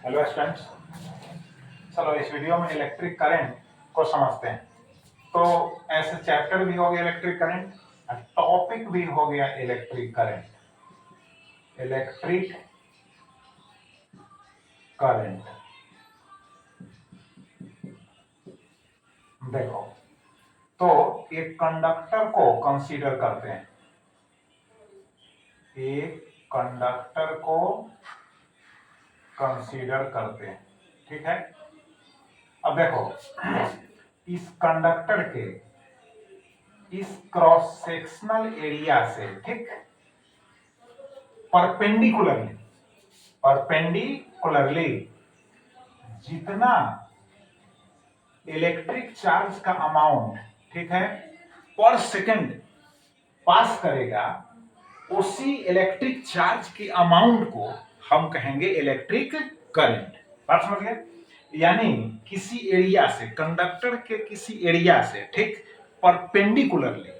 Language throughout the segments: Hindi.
हेलो स्टूडेंट्स, चलो इस वीडियो में इलेक्ट्रिक करंट को समझते हैं। तो ऐसे चैप्टर भी हो गया इलेक्ट्रिक करंट और टॉपिक भी हो गया इलेक्ट्रिक करंट। इलेक्ट्रिक करंट देखो, तो एक कंडक्टर को कंसीडर करते हैं। एक कंडक्टर को कंसीडर करते हैं, ठीक है। अब देखो, इस कंडक्टर के इस क्रॉस सेक्शनल एरिया से ठीक परपेंडिकुलरली जितना इलेक्ट्रिक चार्ज का अमाउंट ठीक है पर सेकंड पास करेगा, उसी इलेक्ट्रिक चार्ज के अमाउंट को हम कहेंगे इलेक्ट्रिक करंट। बात समझ गए? यानी किसी एरिया से, कंडक्टर के किसी एरिया से ठीक परपेंडिकुलरली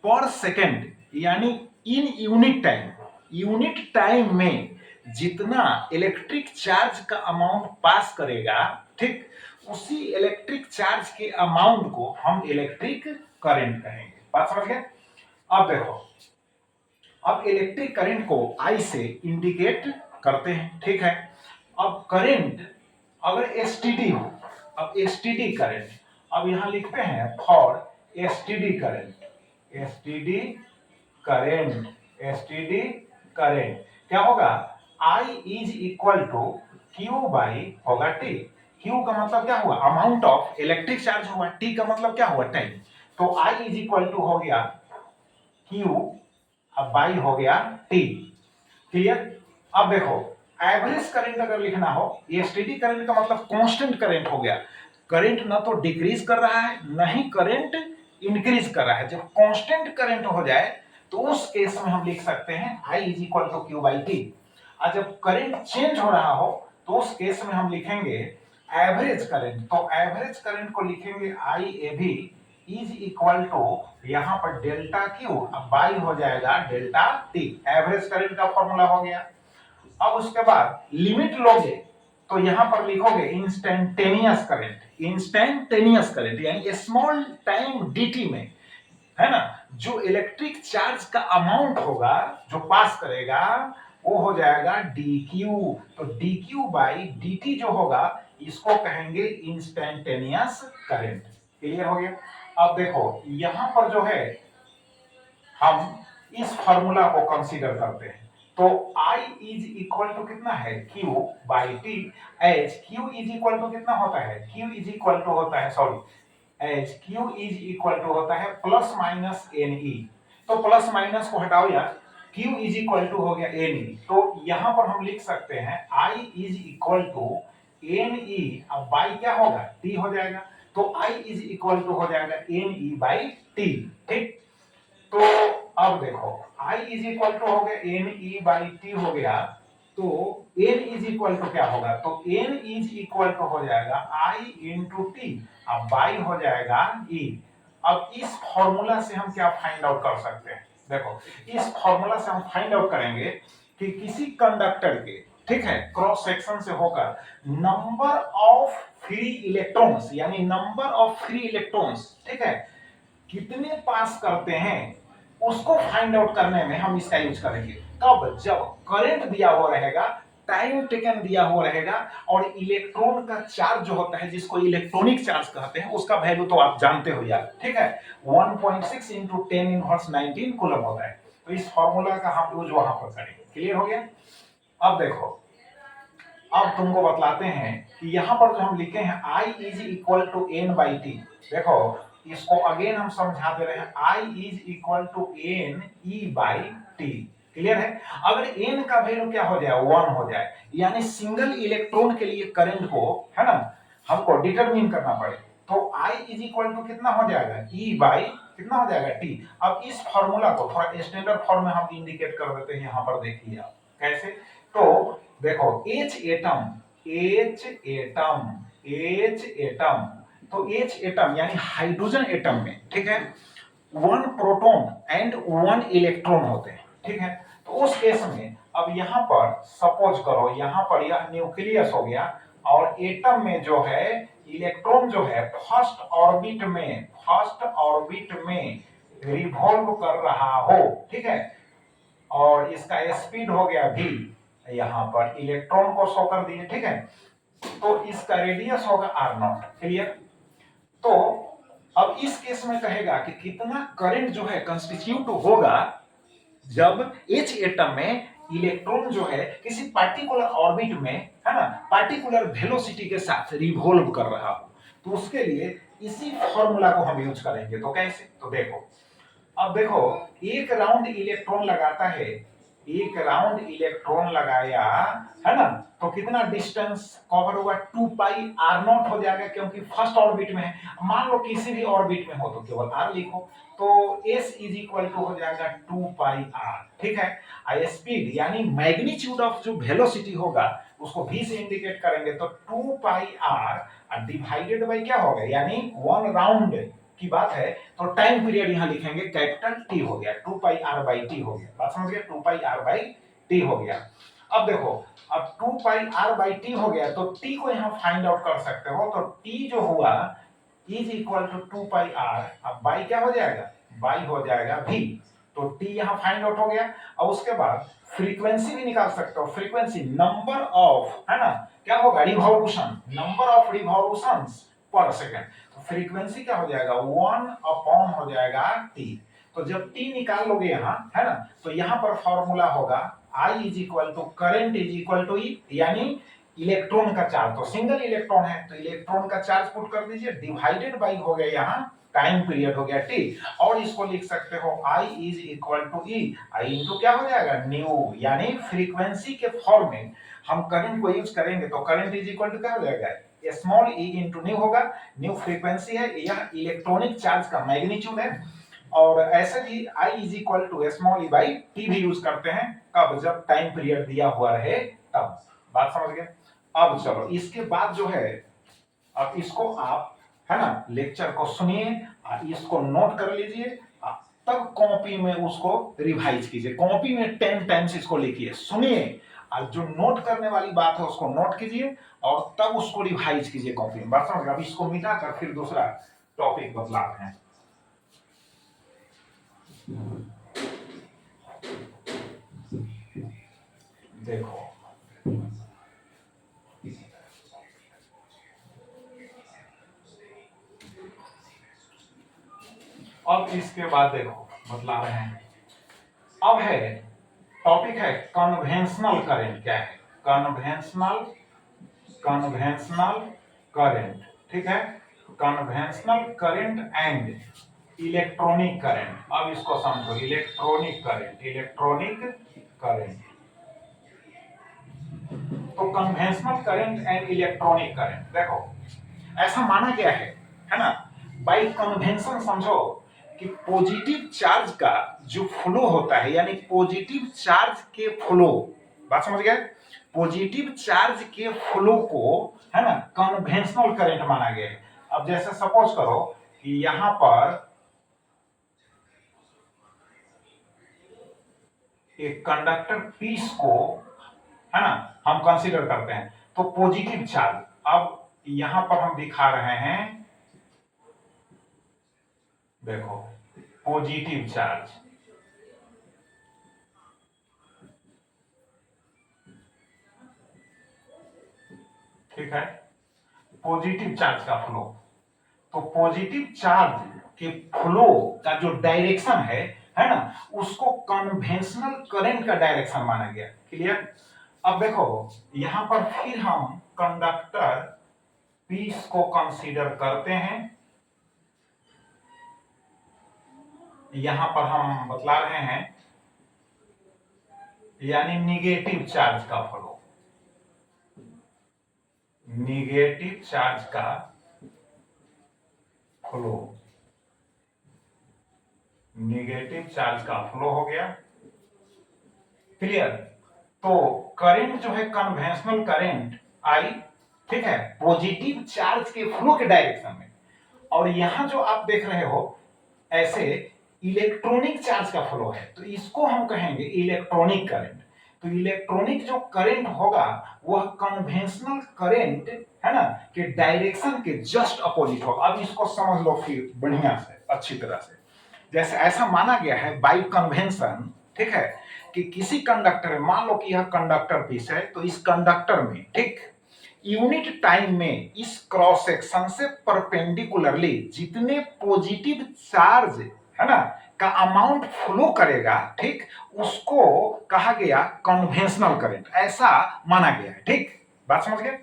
पर सेकंड यानी इन यूनिट टाइम में जितना इलेक्ट्रिक चार्ज का अमाउंट पास करेगा ठीक, उसी इलेक्ट्रिक चार्ज के अमाउंट को हम इलेक्ट्रिक करंट कहेंगे। बात समझ गए? अब देखो, अब इलेक्ट्रिक करंट को I से इंडिकेट करते हैं, ठीक है। अब करंट अगर एसटीडी हो, अब एसटीडी करंट, अब यहां लिखते हैं for STD current, STD current क्या होगा? I is equal to Q by होगा टी। क्यू का मतलब क्या हुआ? अमाउंट ऑफ इलेक्ट्रिक चार्ज हुआ, टी का मतलब क्या हुआ? टाइम। तो I इज इक्वल टू हो गया क्यू, अब बाई हो गया टी। क्लियर? अब देखो, एवरेज करंट अगर लिखना हो, ये स्टेडी करंट का मतलब कांस्टेंट करंट हो गया। करंट ना तो डिक्रीज कर रहा है, ना ही करंट इंक्रीज कर रहा है। जब कांस्टेंट करंट हो जाए तो उस केस में हम लिख सकते हैं I is equal to Q by T. और जब करंट चेंज हो रहा हो तो उस केस में हम लिखेंगे एवरेज करंट। तो एवरेज करंट को लिखेंगे I A B is equal to यहां पर डेल्टा क्यू, अब बाई हो जाएगा डेल्टा टी। एवरेज करंट का फॉर्मूला हो गया। अब उसके बाद लिमिट लोगे तो यहां पर लिखोगे इंस्टेंटेनियस करंट यानी स्मॉल टाइम डीटी में, है ना, जो इलेक्ट्रिक चार्ज का अमाउंट होगा जो पास करेगा वो हो जाएगा dq। तो dq बाई dt जो होगा इसको कहेंगे इंस्टेंटेनियस करंट। क्लियर हो गया? अब देखो, यहां पर जो है हम इस फार्मूला को कंसीडर करते हैं। तो I इज इक्वल टू कितना है? Q by T. H Q is equal to कितना होता है? Q इज इक्वल टू होता है, sorry, H Q is equal to होता है प्लस माइनस एन ई। तो प्लस माइनस को हटाओ यार, Q इज इक्वल टू हो गया एन ई। तो यहां पर हम लिख सकते हैं I is equal to N E, अब बाई क्या होगा? टी हो जाएगा। तो I इज इक्वल टू हो जाएगा एन ई बाई टी। ठीक, तो अब देखो I इज इक्वल टू हो गया एन ई बाई टी हो गया। तो n इज इक्वल टू क्या होगा? तो n इज इक्वल टू हो जाएगा I इंटू टी, अब बाई हो जाएगा e। अब इस फॉर्मूला से हम क्या फाइंड आउट कर सकते हैं? देखो, इस फॉर्मूला से हम फाइंड आउट करेंगे कि किसी कंडक्टर के ठीक है क्रॉस सेक्शन से होकर नंबर ऑफ फ्री इलेक्ट्रॉन्स यानी नंबर ऑफ फ्री इलेक्ट्रॉन्स ठीक है कितने पास करते हैं उसको फाइंड आउट करने में हम इसका यूज करेंगे। कब? जब करंट दिया हुआ रहेगा, टाइम टेकन दिया हुआ रहेगा और इलेक्ट्रॉन का चार्ज जो होता है जिसको इलेक्ट्रॉनिक चार्ज कहते हैं उसका वैल्यू तो आप जानते हो यार, ठीक है, 1.6 इंटू 10 इनवर्स 19 कूलम होता है। तो इस फॉर्मूला का हम यूज वहां पर करेंगे। क्लियर हो गया? अब देखो, अब तुमको बतलाते हैं कि यहां पर जो हम लिखे हैं I is equal to N by T. देखो, इसको अगेन हम समझा दे रहे हैं, I is equal to N E by T. Clear है? अगर n का वैल्यू क्या हो जाए? 1 हो जाए, यानी सिंगल इलेक्ट्रॉन के लिए करंट को, है ना, हमको डिटरमिन करना पड़े, तो I इज इक्वल टू कितना हो जाएगा? E बाई कितना हो जाएगा? T। अब इस फॉर्मूला को थोड़ा स्टैंडर्ड फॉर्म में हम इंडिकेट कर देते हैं। यहां पर देखिए आप कैसे। तो देखो, H एटम, तो H एटम यानी हाइड्रोजन एटम में ठीक है 1 प्रोटॉन एंड 1 इलेक्ट्रॉन होते हैं, ठीक है। तो उस केस में अब यहाँ पर सपोज करो, यहाँ पर यह न्यूक्लियस हो गया और एटम में जो है इलेक्ट्रॉन जो है फर्स्ट ऑर्बिट में रिवॉल्व कर रहा हो, ठीक है, और इसका स्पीड हो गया v, यहाँ पर इलेक्ट्रॉन को शो कर दिए, ठीक है, तो इसका रेडियस होगा r0, क्लियर। तो अब इस केस में कहेगा कि कितना करंट जो है कंस्टिट्यूट होगा जब H एटम में इलेक्ट्रॉन जो है किसी पार्टिकुलर ऑर्बिट में, है ना, पार्टिकुलर वेलोसिटी के साथ रिवॉल्व कर रहा हो, तो उसके लिए इसी फॉर्मूला को हम यूज करेंगे। तो कैसे, तो देखो, अब देखो, एक राउंड इलेक्ट्रॉन लगाता है, एक राउंड इलेक्ट्रॉन लगाया, है ना, तो कितना डिस्टेंस कवर होगा, 2 पाई r0 हो जाएगा, क्योंकि फर्स्ट ऑर्बिट में है। मान लो किसी भी ऑर्बिट में हो तो केवल r लिखो, तो s इज इक्वल टू हो जाएगा 2 पाई r, ठीक है। आई स्पीड यानी मैग्नीट्यूड ऑफ जो वेलोसिटी होगा उसको v से इंडिकेट करेंगे, तो 2 पाई r डिवाइडेड बाय क्या होगा, यानी 1 राउंड की बात है, तो टाइम पीरियड यहां लिखेंगे कैपिटल टी हो गया, 2 पाई r बाई टी हो गया, बात समझ गए, 2 पाई r बाई टी हो गया। अब देखो, अब 2 पाई r बाई टी हो गया, तो t को यहां फाइंड आउट कर सकते हो, तो t जो हुआ is equal to 2 pi r, अब बाई क्या हो जाएगा, बाई हो जाएगा v, तो t यहां फाइंड आउट हो गया। और उसके बाद फ्रीक्वेंसी भी निकाल सकते हो, फ्रीक्वेंसी नंबर ऑफ, है ना, क्या होगा, रिवॉल्यूशन, नंबर ऑफ रिवॉल्यूशंस पर सेकंड, तो फ्रीक्वेंसी क्या हो जाएगा, 1 अपॉन हो जाएगा t। तो जब t निकाल लोगे यहाँ, है ना, तो यहाँ पर फॉर्मूला होगा I is equal to current is equal to e, यानी इलेक्ट्रॉन का चार्ज, तो सिंगल इलेक्ट्रॉन है तो इलेक्ट्रॉन का चार्ज पुट कर दीजिए, डिवाइडेड बाई हो गया यहाँ टाइम पीरियड हो गया t, और इसको लिख सकते हो I is equal to E, I into क्या हो जाएगा, न्यू, यानी फ्रीक्वेंसी के फॉर्म में हम करंट को यूज करेंगे, तो करंट इज इक्वल टू क्या हो जाएगा, स्मॉल e इंटू न्यू होगा, न्यू फ्रीक्वेंसी है, यह इलेक्ट्रॉनिक चार्ज का मैग्नीट्यूड है। और ऐसे भी I is equal to small e by T भी यूज करते हैं, कब, जब टाइम पीरियड दिया हुआ रहे तब, बात समझ गए। अब चलो इसके बाद जो है, अब इसको आप, है ना, लेक्चर को सुनिए, इसको नोट कर लीजिए, तब कॉपी में उसको रिवाइज कीजिए, कॉपी में 10 टाइम्स इसको लिखिए, सुनिए, और जो नोट करने वाली बात है उसको नोट कीजिए और तब उसको रिवाइज कीजिए कॉपी में, बात समझ। अब इसको मिटाकर फिर दूसरा टॉपिक बतलाते हैं। देखो, अब इसके बाद देखो बतला रहे हैं, अब है टॉपिक है कन्वेंशनल करंट, क्या है, कन्वेंशनल करंट, ठीक है, conventional current and electronic current. अब इसको समझो, इलेक्ट्रॉनिक करंट, तो conventional current and electronic current, देखो ऐसा माना गया है ना, बाय कन्वेंशन समझो कि पॉजिटिव चार्ज का जो फ्लो होता है, यानी पॉजिटिव चार्ज के फ्लो, बात समझ गए, पॉजिटिव चार्ज के फ्लो को, है ना, कन्वेंशनल करंट माना गया है। अब जैसे सपोज करो कि यहां पर एक कंडक्टर पीस को, है ना, हम कंसीडर करते हैं, तो पॉजिटिव चार्ज, अब यहां पर हम दिखा रहे हैं, देखो पॉजिटिव चार्ज, ठीक है, पॉजिटिव चार्ज का फ्लो, तो पॉजिटिव चार्ज के फ्लो का जो डायरेक्शन है ना, उसको कन्वेंशनल करंट का डायरेक्शन माना गया, क्लियर। अब देखो यहां पर फिर हम कंडक्टर पीस को कंसीडर करते हैं, यहां पर हम बतला रहे हैं, यानी निगेटिव चार्ज का फ्लो, निगेटिव चार्ज का फ्लो, निगेटिव चार्ज का फ्लो हो गया, क्लियर। तो करंट जो है कन्वेंशनल करंट आई, ठीक है, पॉजिटिव चार्ज के फ्लो के डायरेक्शन में, और यहां जो आप देख रहे हो ऐसे इलेक्ट्रॉनिक चार्ज का फ्लो है, तो इसको हम कहेंगे इलेक्ट्रॉनिक करंट। तो इलेक्ट्रॉनिक जो करंट होगा वह कन्वेंशनल करंट है ना कि डायरेक्शन के जस्ट अपोजिट होगा। अब इसको समझ लो फिर बढ़िया से अच्छी तरह से। जैसे ऐसा माना गया है बाई कन्वेंशन, ठीक है, कि किसी कंडक्टर में, मान लो कि यह कंडक्टर पीस है, तो इस कंडक्टर में ठीक यूनिट टाइम में इस क्रॉस सेक्शन से परपेंडिकुलरली जितने पॉजिटिव चार्ज है ना का अमाउंट फ्लो करेगा, ठीक, उसको कहा गया कन्वेंशनल करंट, ऐसा माना गया है। ठीक, बात समझ गए।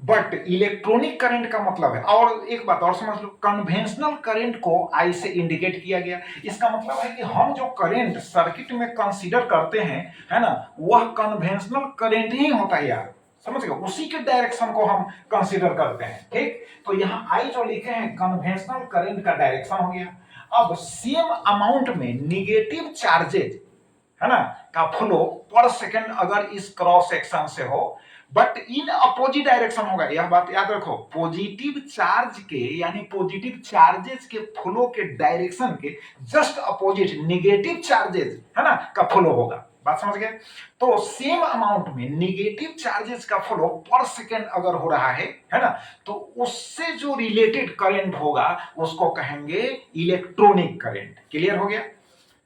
बट इलेक्ट्रॉनिक करंट का मतलब है, और एक बात और समझ लो, कन्वेंशनल करंट को आई से इंडिकेट किया गया। इसका मतलब है कि हम जो करंट सर्किट में कंसीडर करते हैं, है ना, वह कन्वेंशनल करंट ही होता है यार, समझ गए, उसी के डायरेक्शन को हम कंसीडर करते हैं। ठीक, तो यहाँ आई जो लिखे हैं कन्वेंशनल करंट का डायरेक्शन हो गया। अब सेम अमाउंट में निगेटिव चार्जेज है ना का फ्लो पर सेकंड अगर इस क्रॉस सेक्शन से हो, बट इन अपोजिट डायरेक्शन होगा, यह बात याद रखो, पॉजिटिव चार्ज के यानी पॉजिटिव चार्जेस के फ्लो के डायरेक्शन के जस्ट अपोजिट निगेटिव चार्जेस है ना का फ्लो होगा। बात समझ गए। तो सेम अमाउंट में निगेटिव चार्जेस का फ्लो पर सेकेंड अगर हो रहा है ना, तो उससे जो रिलेटेड करंट होगा उसको कहेंगे इलेक्ट्रॉनिक करंट। क्लियर हो गया।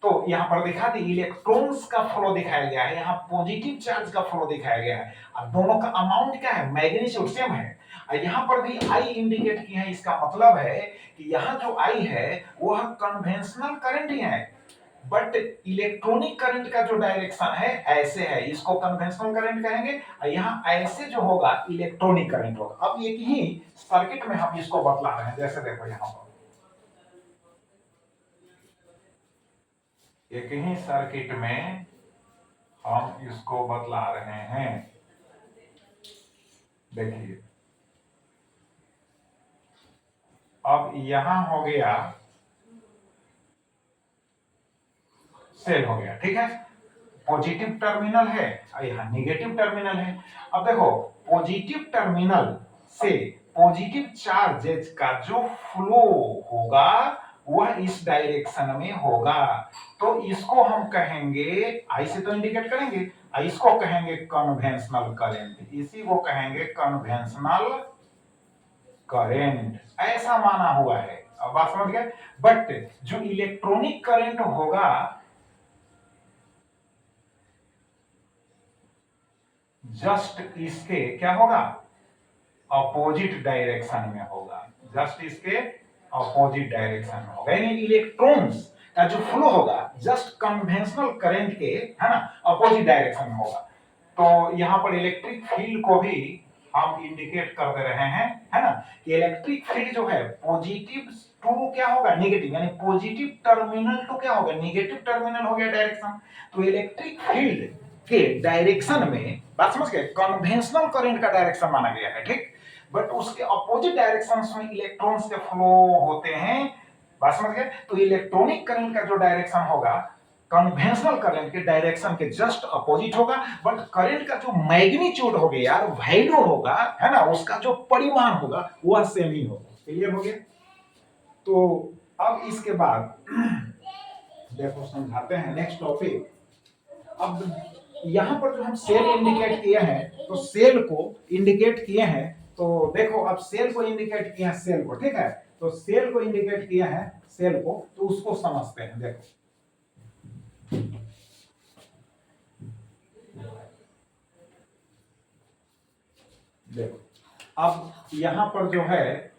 तो यहां पर दिखा दी इलेक्ट्रॉन्स का फ्लो दिखाया गया है, यहां पॉजिटिव चार्ज का फ्लो दिखाया गया है, और दोनों का अमाउंट क्या है, मैग्नीट्यूड सेम है। और यहां पर भी आई इंडिकेट किया है, इसका मतलब है कि यहां जो आई है वह कन्वेंशनल करंट ही है, बट इलेक्ट्रॉनिक करंट का जो डायरेक्शन है ऐसे है, इसको कन्वेंशनल करंट कहेंगे, और यहां ऐसे जो होगा इलेक्ट्रॉनिक करंट होगा। अब एक ही सर्किट में हम इसको बतला रहे हैं, जैसे देखो यहां पर एक ही सर्किट में हम इसको बतला रहे हैं। देखिए अब यहां हो गया सेल हो गया, ठीक है, पॉजिटिव टर्मिनल है और यहां निगेटिव टर्मिनल है। अब देखो पॉजिटिव टर्मिनल से पॉजिटिव चार्जेस का जो फ्लो होगा वह इस डायरेक्शन में होगा, तो इसको हम कहेंगे, आई से तो इंडिकेट करेंगे, इसको कहेंगे कन्वेंशनल करंट, इसी को कहेंगे कन्वेंशनल करंट, ऐसा माना हुआ है। अब बात समझ गए। बट जो इलेक्ट्रॉनिक करंट होगा जस्ट इसके क्या होगा, अपोजिट डायरेक्शन में होगा, जस्ट इसके अपोजिट डायरेक्शन में होगा, यानी इलेक्ट्रॉन्स का जो फ्लो होगा जस्ट कन्वेंशनल करंट के है ना अपोजिट डायरेक्शन में होगा। तो यहां पर इलेक्ट्रिक फील्ड को भी हम इंडिकेट कर दे रहे हैं, है ना, कि इलेक्ट्रिक फील्ड जो है पॉजिटिव टू क्या होगा नेगेटिव, यानी पॉजिटिव टर्मिनल टू क्या होगा नेगेटिव टर्मिनल हो गया डायरेक्शन। तो इलेक्ट्रिक फील्ड के डायरेक्शन में, बात समझ गए, कन्वेंशनल करंट का डायरेक्शन माना गया है, ठीक, बट उसके अपोजिट डायरेक्शंस में इलेक्ट्रॉन्स के फ्लो होते हैं। बात समझ गए। तो इलेक्ट्रॉनिक करंट का जो डायरेक्शन होगा कन्वेंशनल करंट के डायरेक्शन के जस्ट अपोजिट होगा, बट करंट का जो मैग्नीट्यूड हो गया यार, वैल्यू होगा, है ना, उसका जो परिमाण होगा वह सेम ही होगा। क्लियर हो गया। तो अब इसके बाद देखो समझाते हैं नेक्स्ट टॉपिक। अब यहां पर जो हम सेल इंडिकेट किए हैं, तो सेल को इंडिकेट किए हैं, तो देखो अब सेल को इंडिकेट किया है, सेल को, ठीक है, तो सेल को इंडिकेट किया है, सेल को, तो उसको समझते हैं। देखो देखो अब यहां पर जो है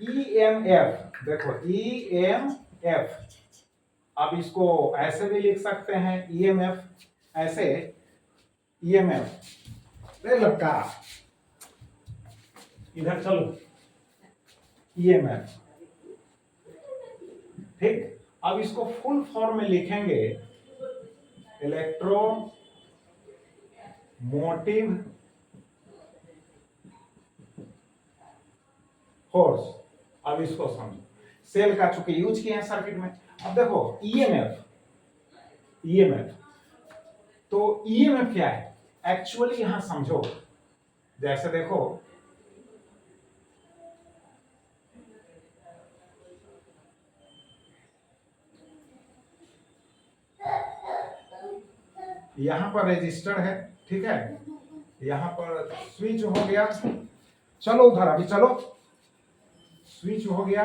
ईएमएफ, देखो ईएमएफ, अब इसको ऐसे भी लिख सकते हैं ईएमएफ, ऐसे ईएमएफ, लड़का इधर चलो, ईएमएफ, ठीक। अब इसको फुल फॉर्म में लिखेंगे इलेक्ट्रो मोटिव फोर्स। अब इसको समझो, सेल का चूंकि यूज किए हैं सर्किट में। अब देखो ईएमएफ, ईएमएफ, तो ईएमएफ क्या है एक्चुअली, यहां समझो, जैसे देखो यहाँ पर रजिस्टर है, ठीक है, यहाँ पर स्विच हो गया, चलो उधर अभी चलो, स्विच हो गया।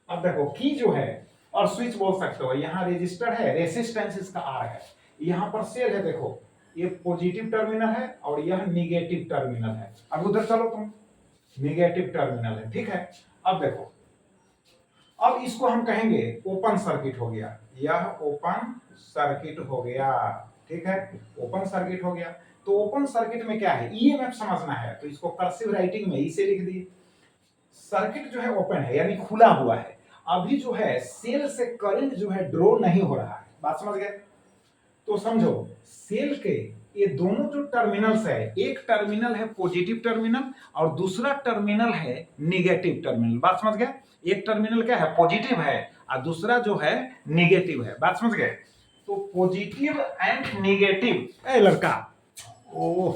अब देखो की जो है और स्विच बोल सकते हो, यहाँ रजिस्टर है, रेसिस्टेंस इसका आर है, यहाँ पर सेल है, देखो ये पॉजिटिव टर्मिनल है और यह निगेटिव टर्मिनल है। अब उधर चलो तुम, निगेटिव टर्मिनल है, ठीक है। अब देखो, अब इसको हम कहेंगे ओपन सर्किट हो गया, यह ओपन सर्किट हो गया, ठीक है, ओपन सर्किट हो गया। तो ओपन सर्किट में क्या है, ईएमएफ समझना है, तो इसको कर्सिव राइटिंग में इसे लिख दिए। सर्किट जो है ओपन है यानी खुला हुआ है, अभी जो है सेल से करंट जो है ड्रॉ नहीं हो रहा है, बात समझ गए। तो समझो सेल के ये दोनों जो टर्मिनल्स है, एक टर्मिनल है पॉजिटिव टर्मिनल और दूसरा टर्मिनल है निगेटिव टर्मिनल, बात समझ गए। एक टर्मिनल क्या है, पॉजिटिव है, और दूसरा जो है निगेटिव है, बात समझ गए। तो पॉजिटिव एंड निगेटिव, ए लड़का, ओ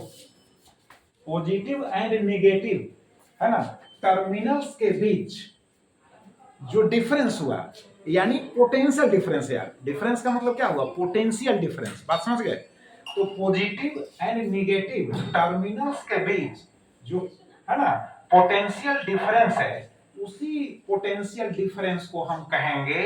पॉजिटिव एंड निगेटिव है ना, टर्मिनल्स के बीच जो डिफरेंस हुआ, यानी पोटेंशियल डिफरेंस, यार डिफरेंस का मतलब क्या हुआ, पोटेंशियल डिफरेंस, बात समझ गए। तो पॉजिटिव एंड निगेटिव टर्मिनल्स के बीच जो है ना पोटेंशियल डिफरेंस है, उसी पोटेंशियल डिफरेंस को हम कहेंगे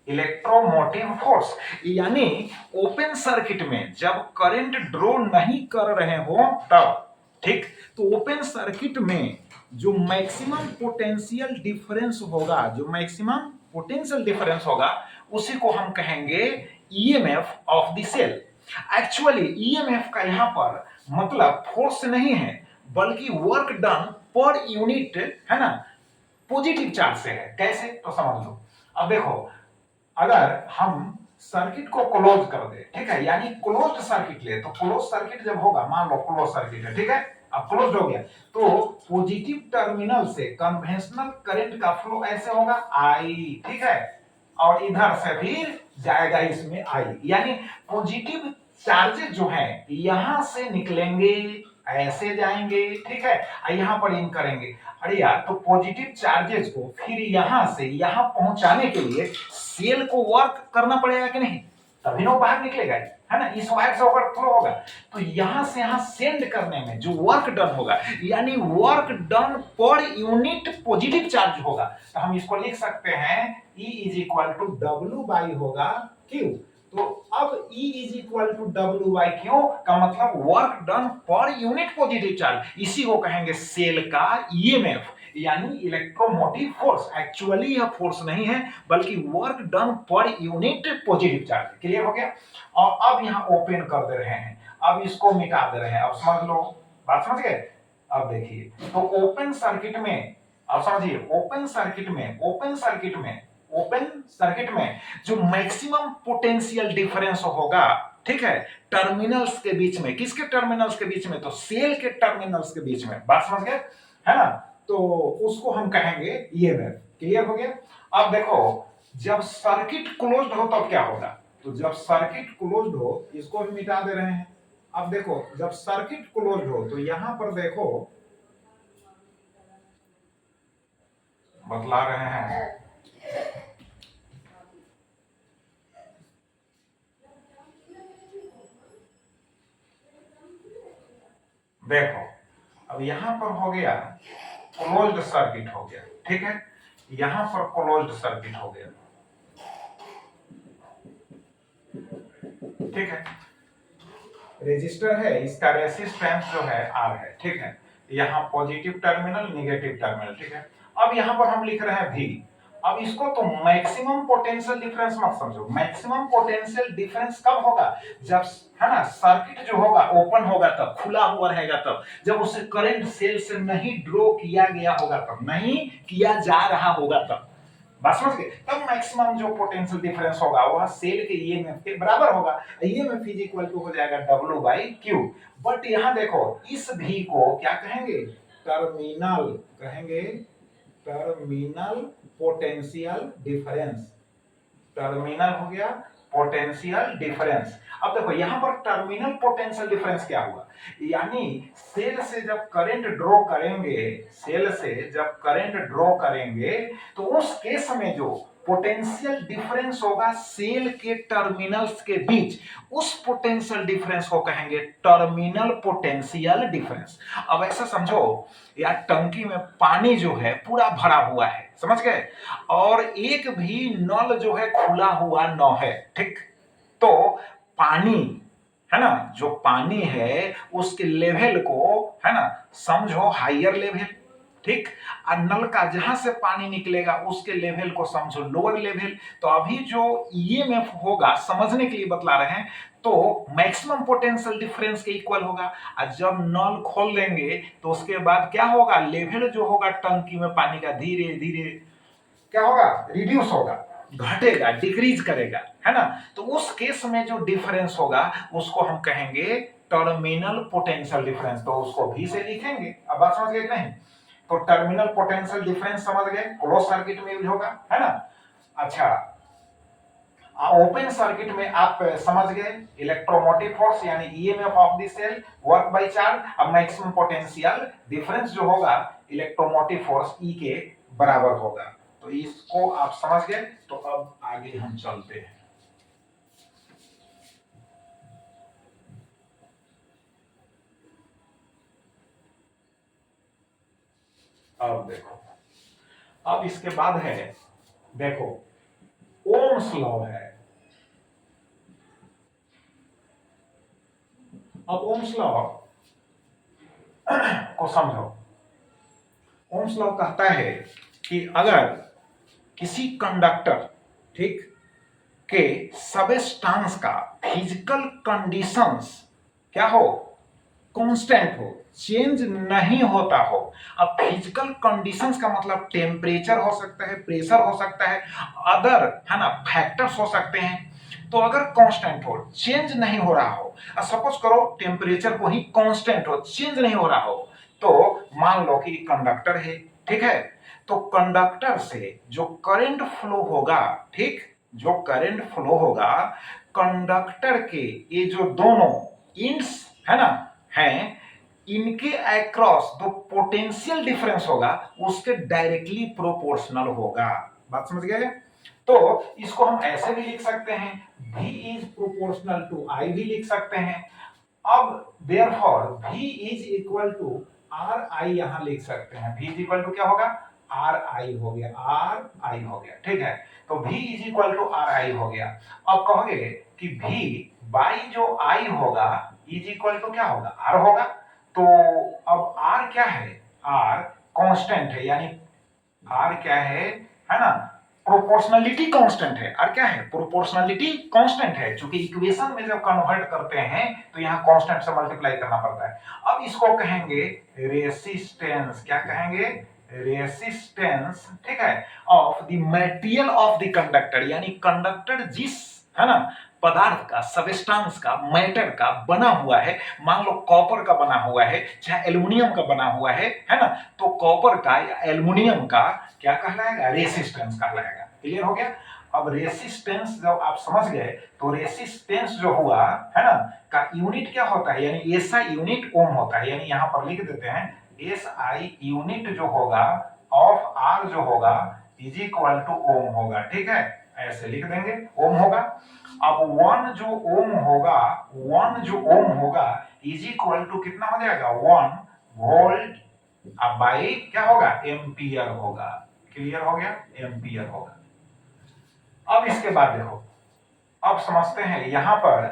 इलेक्ट्रोमोटिव फोर्स। यानी ओपन सर्किट में जब करंट ड्रॉ नहीं कर रहे हो तब, ठीक, तो ओपन सर्किट में जो मैक्सिमम पोटेंशियल डिफरेंस होगा, जो मैक्सिमम पोटेंशियल डिफरेंस होगा, उसी को हम कहेंगे EMF of the cell. Actually EMF का यहां पर मतलब फोर्स नहीं है, बल्कि वर्क डन पर यूनिट, है ना, पॉजिटिव चार्ज से है। कैसे, तो समझ लो। अब देखो, अगर हम सर्किट को क्लोज कर दे, ठीक है, यानी क्लोज्ड सर्किट ले, तो क्लोज सर्किट जब होगा, मान लो क्लोज सर्किट है, ठीक है, अब क्लोज हो गया, तो पॉजिटिव टर्मिनल से कन्वेंशनल करंट का फ्लो ऐसे होगा आई, ठीक है, और इधर से फिर जाएगा इसमें आई, यानी पॉजिटिव चार्जेस जो है यहां से निकलेंगे, ऐसे जाएंगे, ठीक है, यहां पर इन करेंगे। अरे यार, तो पॉजिटिव चार्जेस को फिर यहां से यहां पहुंचाने के लिए सेल को वर्क करना पड़ेगा कि नहीं, तभी ना बाहर निकलेगा, है ना, इस वायर से होकर फ्लो होगा। तो यहां से यहां सेंड करने में जो वर्क डन होगा, यानी work done per unit positive charge होगा, तो हम इसको लिख सकते हैं E is equal to W by होगा क्यू। तो अब E is equal to W by Q का मतलब work done per unit positive charge, इसी को कहेंगे सेल का ईएमएफ, यानी इलेक्ट्रोमोटिव फोर्स। एक्चुअली यह फोर्स नहीं है, बल्कि work done per unit positive charge. Clear हो गया। और अब यहां ओपन कर दे रहे हैं, अब इसको मिटा दे रहे हैं, अब समझ लो, बात समझ गए। अब देखिए, तो ओपन सर्किट में, अब समझिए, ओपन सर्किट में, ओपन सर्किट में जो मैक्सिमम पोटेंशियल डिफरेंस होगा, ठीक है, टर्मिनल्स के बीच में, किसके टर्मिनल्स के बीच में, तो सेल के टर्मिनल्स के बीच में, बात समझ गए, है ना, तो उसको हम कहेंगे ईएमएफ। क्लियर हो गया। अब देखो, जब सर्किट क्लोज्ड हो तब क्या होगा, तो जब सर्किट क्लोज्ड हो, इसको भी मिटा दे रहे हैं। अब देखो, जब सर्किट क्लोज्ड हो तो यहां पर देखो, बतला रहे हैं, देखो, अब यहां पर हो गया क्लोज्ड सर्किट हो गया, ठीक है, यहां पर क्लोज्ड सर्किट हो गया, ठीक है, रेजिस्टर है, इसका रेसिस्टेंस जो है आर है, ठीक है, यहाँ पॉजिटिव टर्मिनल, निगेटिव टर्मिनल, ठीक है। अब यहाँ पर हम लिख रहे हैं V। अब इसको तो मैक्सिमम पोटेंशियल डिफरेंस मत समझो, मैक्सिमम पोटेंशियल डिफरेंस कब होगा, जब, है ना, सर्किट जो होगा ओपन होगा तब, खुला हुआ रहेगा तब, जब उसे करंट सेल से नहीं ड्रॉ किया गया होगा तब, नहीं किया जा रहा होगा तब, बात समझ गए, तब मैक्सिमम जो पोटेंशियल डिफरेंस होगा वह सेल के ईएमएफ के बराबर होगा। ईएमएफ इज इक्वल टू हो जाएगा W बाई क्यू। बट यहां देखो, इस V को क्या कहेंगे, टर्मिनल कहेंगे, टर्मिनल पोटेंशियल डिफरेंस, टर्मिनल हो गया पोटेंशियल डिफरेंस। अब देखो, यहां पर टर्मिनल पोटेंशियल डिफरेंस क्या हुआ, यानी सेल से जब करंट ड्रॉ करेंगे, सेल से जब करंट ड्रॉ करेंगे, तो उस केस में जो पोटेंशियल डिफरेंस होगा सेल के टर्मिनल्स के बीच, उस पोटेंशियल डिफरेंस को कहेंगे टर्मिनल पोटेंशियल डिफरेंस। अब ऐसा समझो यार, टंकी में पानी जो है पूरा भरा हुआ है, समझ गए, और एक भी नल जो है खुला हुआ न है, ठीक। तो पानी है ना, जो पानी है उसके लेवल को है ना समझो हायर लेवल, ठीक। और नल का जहां से पानी निकलेगा उसके लेवल को समझो लोअर लेवल। तो अभी जो ईएमएफ होगा समझने के लिए बतला रहे हैं, तो मैक्सिमम पोटेंशियल डिफरेंस के इक्वल होगा। और जब नल खोल देंगे तो उसके बाद क्या होगा, लेवल जो होगा टंकी में पानी का धीरे धीरे क्या होगा, रिड्यूस होगा, घटेगा, डिक्रीज करेगा, है ना। तो उस केस में जो डिफरेंस होगा उसको हम कहेंगे टर्मिनल पोटेंशियल डिफरेंस। तो उसको भी से लिखेंगे। अब बात समझ गए नहीं? तो टर्मिनल पोटेंशियल डिफरेंस समझ गए, क्लोज सर्किट में यूज होगा, है ना। अच्छा, ओपन सर्किट में आप समझ गए इलेक्ट्रोमोटिव फोर्स यानी EMF of the cell work by charge. अब मैक्सिमम पोटेंशियल डिफरेंस जो होगा इलेक्ट्रोमोटिव फोर्स ई के बराबर होगा। तो इसको आप समझ गए। तो अब आगे हम चलते हैं। अब देखो, अब इसके बाद है, देखो ओम्स लॉ है। अब ओम्स लॉ को समझो। ओम्स लॉ कहता है कि अगर किसी कंडक्टर, ठीक, के सबस्टांस का फिजिकल कंडीशंस क्या हो, कांस्टेंट हो, चेंज नहीं होता हो। अब फिजिकल कंडीशंस का मतलब टेम्परेचर हो सकता है, प्रेशर हो सकता है, अदर है ना फैक्टर्स हो सकते हैं। तो अगर कांस्टेंट हो, चेंज नहीं हो रहा हो, सपोज करो टेम्परेचर को ही कांस्टेंट हो, चेंज नहीं हो रहा हो, तो मान लो कि कंडक्टर है, ठीक है। तो कंडक्टर से जो करंट फ्लो होगा, ठीक, जो करंट फ्लो होगा कंडक्टर के ये जो दोनों इंड्स है ना हैं, इनके अक्रॉस जो पोटेंशियल डिफरेंस होगा उसके डायरेक्टली प्रोपोर्शनल होगा। बात समझ गए? तो इसको हम ऐसे भी लिख सकते हैं, V is proportional to I भी लिख सकते हैं। अब therefore V is equal to R I यहां लिख सकते हैं। V इज इक्वल टू क्या होगा, आर आई हो गया, आर आई हो गया, ठीक है। तो V is equal to R I हो गया। अब कहोगे कि V बाई जो I होगा इज इक्वल टू क्या होगा, आर होगा। तो अब आर क्या है, आर कांस्टेंट है, यानी आर क्या है ना, प्रोपोर्शनलिटी कांस्टेंट है। आर क्या है, प्रोपोर्शनलिटी कांस्टेंट है। चूंकि इक्वेशन में जब कन्वर्ट करते हैं तो यहां कांस्टेंट से मल्टीप्लाई करना पड़ता है। अब इसको कहेंगे रेसिस्टेंस, क्या कहेंगे, रेसिस्टेंस, ठीक है, of the material of the conductor, यानी कंडक्टर जिस है ना पदार्थ का, सबस्टांस का, मैटर का बना हुआ है, मान लो कॉपर का बना हुआ है, चाहे एल्युमिनियम का बना हुआ है ना, तो कॉपर का या एल्युमिनियम का क्या कहलाएगा, रेसिस्टेंस कहलाएगा। क्लियर हो गया? अब रेसिस्टेंस जब आप समझ गए तो रेसिस्टेंस जो हुआ है ना का यूनिट क्या होता है, यानी एसआई यूनिट ओम होता है। यानी यहां पर लिख देते हैं एसआई यूनिट जो होगा ऑफ आर जो होगा इज इक्वल टू ओम होगा, ठीक है, ऐसे लिख देंगे, ओम होगा। अब वन जो ओम होगा, वन जो ओम होगा इज इक्वल टू कितना हो जाएगा, 1 वोल्ट अब बाई क्या होगा, एम्पियर होगा। क्लियर हो गया, एम्पियर होगा। अब इसके बाद देखो, अब समझते हैं, यहां पर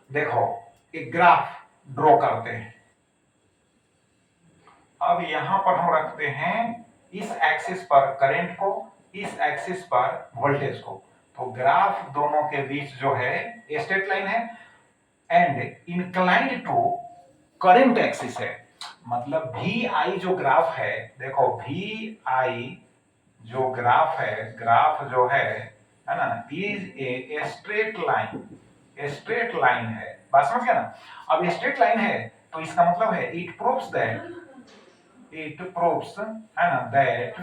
देखो एक ग्राफ ड्रॉ करते हैं। अब यहां पर हम रखते हैं इस एक्सिस पर करंट को, इस एक्सिस पर वोल्टेज को। तो ग्राफ दोनों के बीच जो है स्ट्रेट लाइन है and inclined to current axis है। मतलब वी आई जो ग्राफ है, देखो वी आई जो ग्राफ है, ग्राफ जो है ना, is a straight line, straight line है। बात समझ गया ना? अब स्ट्रेट लाइन है तो इसका मतलब है it proves that, it proves है ना that